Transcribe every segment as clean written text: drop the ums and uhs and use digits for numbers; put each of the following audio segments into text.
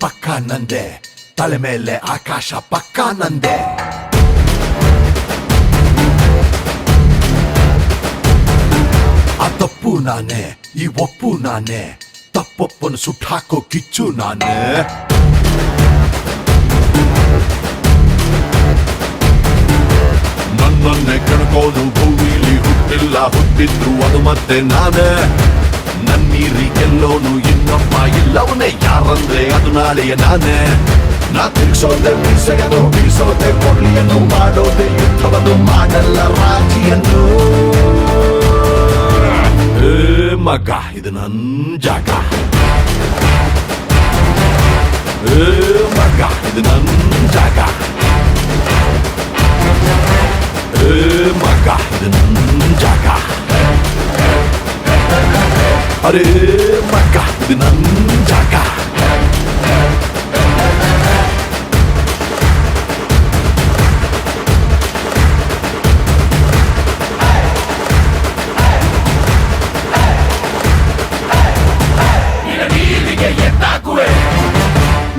ಪಕ್ಕ ನಂದೆ, ತಲೆ ಮೇಲೆ ಆಕಾಶ ಪಕ್ಕ ನಂದೆ. ಆ ತಪ್ಪು ನಾನೇ, ಈ ಒಪ್ಪು ನಾನೇ, ತಪ್ಪೊಪ್ಪನ್ನು ಸುಟ್ಟಾಕೋ ಕಿಚ್ಚು ನಾನೇ. ನನ್ನನ್ನೇ ಕೆಣಕೋನು ಭೂಮಿಲಿ ಹುಟ್ಟಿಲ್ಲ, ಹುಟ್ಟಿದ್ರು ಅದು ಮತ್ತೆ ನಾನೇ. ನನ್ನೀರಿ ಗೆಲ್ಲೋನು ಇನ್ನೊಬ್ಬ ಇಲ್ಲವನೇ, ಯಾರಂದ್ರೆ ಅದು ನಾಳೆಯ ನಾನೇ. ನಾ ತಿರ್ಗಿಸೋದೆ ಮೀಸೆಯನ್ನು, ಬೀಸೋದೆ ಕೊಡ್ಲಿಯನ್ನು, ಮಾಡೋದೆ ಯುದ್ಧವನ್ನು, ಮಾಡಲ್ಲ ರಾಜಿಯನ್ನು. ಮಗ ಇದು ನನ್ ಜಾಗ, ಮಗ ಇದು ನನ್ ಜಾಗ, ಮಗ ಇದು ನನ್ ಜಾಗ. ಅರೆ ಮಗ ಇದು ನನ್ ಜಾಗ.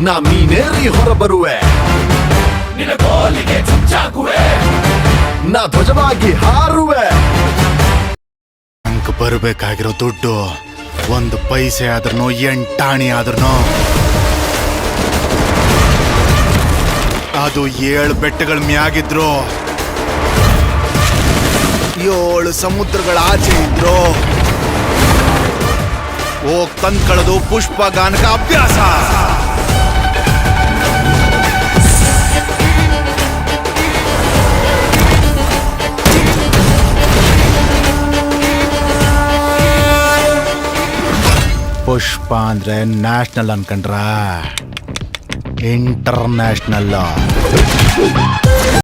ನಾ ಮೀನೇರಿ ಹೊರ ಬರುವೆ, ನಿನ್ನ ಗೋಲಿಗೆ ಚುಚ್ಚಾಗುವೆ, ನಾ ಧ್ವಜವಾಗಿ ಹಾರುವೆ. ಅಂಕ ಬರಬೇಕಾಗಿರೋ ದುಡ್ಡು 1 ಪೈಸೆ ಆದ್ರೂ 8 ಆದ್ರೂ ಅದು 7 ಬೆಟ್ಟಗಳ ಮ್ಯಾಗಿದ್ರು, 7 ಸಮುದ್ರಗಳ ಆಚೆ ಇದ್ರು ಹೋಗ್ ತಂದ್ಕೊಳ್ಳೋದು ಪುಷ್ಪಗಾನಕ ಅಭ್ಯಾಸ. ಪುಷ್ಪ ಅಂದ್ರೆ ನ್ಯಾಷನಲ್ ಅನ್ಕೊಂಡ್ರ, ಇಂಟರ್ನ್ಯಾಷನಲ್.